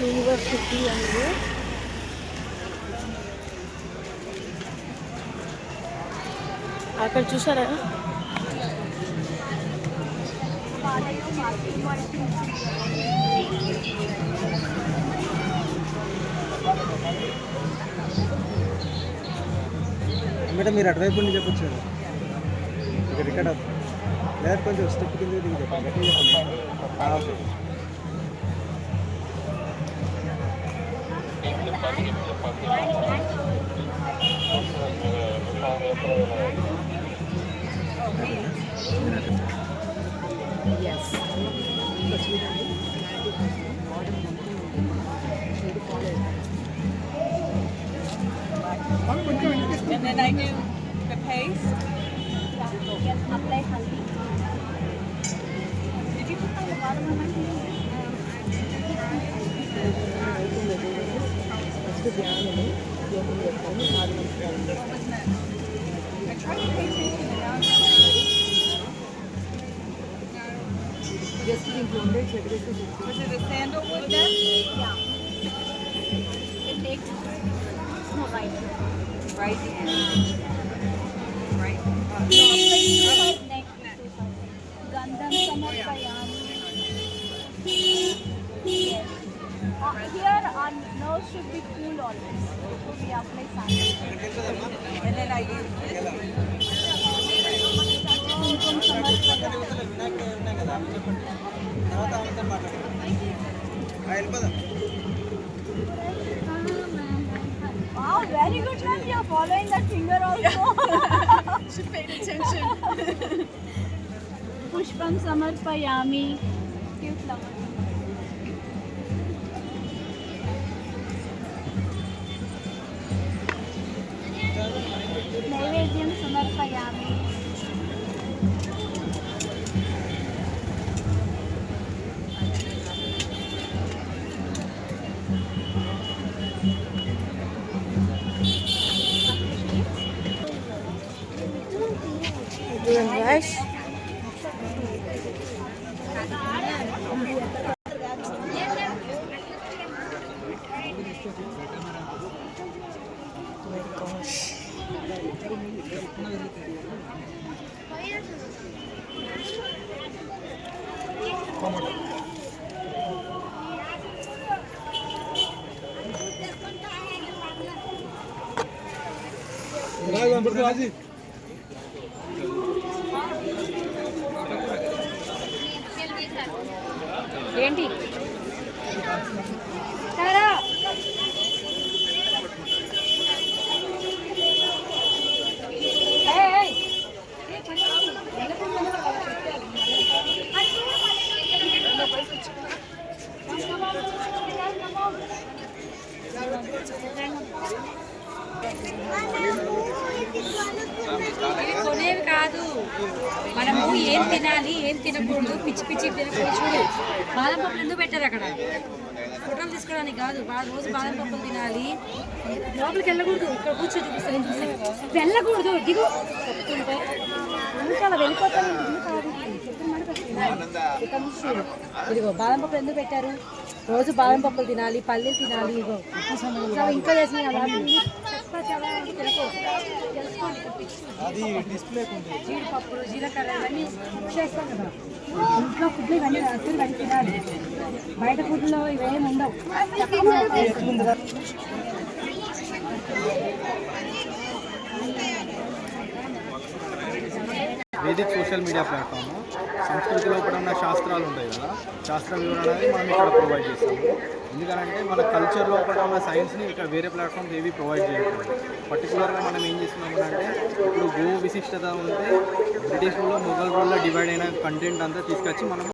University అనేది అక్కడ చూసారా? మేడం మీరు అటువైపు నుండి చెప్పొచ్చు ఇక్కడ ఇక్కడ లేదా కొంచెం స్టెప్ కింద దిగి చెప్పండి. Okay. Yes And then I do the paste. Yes, apply haldi. Did you put on the bottom of my hand? I tried to pay attention and now I'm not ready. Was it a sandalwood then? Yeah. It takes no right. Right. Right. So apply to her neck. Gandham samarpayami. Yes. Here our nose should be cool always. So we apply sandal. And then I use this. Kumkum samarpayami. Wow, very good ma'am. You are following that finger also. She paid attention. Pushpam samarpayami. Cute flower. Naivedyam samarpayami. guys. ఏంటి తారా కొనేవి కాదు, మనము ఏం తినాలి ఏం తినకూడదు, పిచ్చి పిచ్చి తినకూడదు. చూడు బాదం పప్పులు ఎందుకు పెట్టారు అక్కడ? ఫోటోలు తీసుకోవడానికి కాదు. రోజు బాదం పప్పులు తినాలి. లోపలికి వెళ్ళకూడదు. ఇక్కడ కూర్చో చూపిస్తాను, వెళ్ళకూడదు. దిగు చెప్తుంటే అలా వెళ్ళిపోతాను. ఇదిగో బాదం పప్పులు ఎందుకు పెట్టారు? రోజు బాదం పప్పులు తినాలి, పల్లీలు తినాలి. ఇగో ఇంకా చేసిన జీడిపప్పులు, జీలకర్ర ఇవన్నీ చేస్తాం కదా. ఇంట్లో ఫుడ్ ఇవన్నీ రాత్రి ఇవన్నీ తినాలి. బయట ఫుడ్లో ఇవేమి ఉండవు. వేదిక్ సోషల్ మీడియా ప్లాట్ఫామ్ సంస్కృతిలో కూడా ఉన్న శాస్త్రాలు ఉంటాయి కదా, శాస్త్ర వివరణ అనేది మనం ఇక్కడ ప్రొవైడ్ చేస్తాము. ఎందుకంటే మన కల్చర్లో కూడా ఉన్న సైన్స్ని ఇక్కడ వేరే ప్లాట్ఫామ్స్ ఏవి ప్రొవైడ్ చేయకూడదు. పర్టికులర్గా మనం ఏం చేస్తున్నాము అంటే, ఇప్పుడు గో విశిష్టత ఉంటే బ్రిటిష్ రూల్లో మొఘల్ రూల్లో డివైడ్ అయిన కంటెంట్ అంతా తీసుకొచ్చి మనం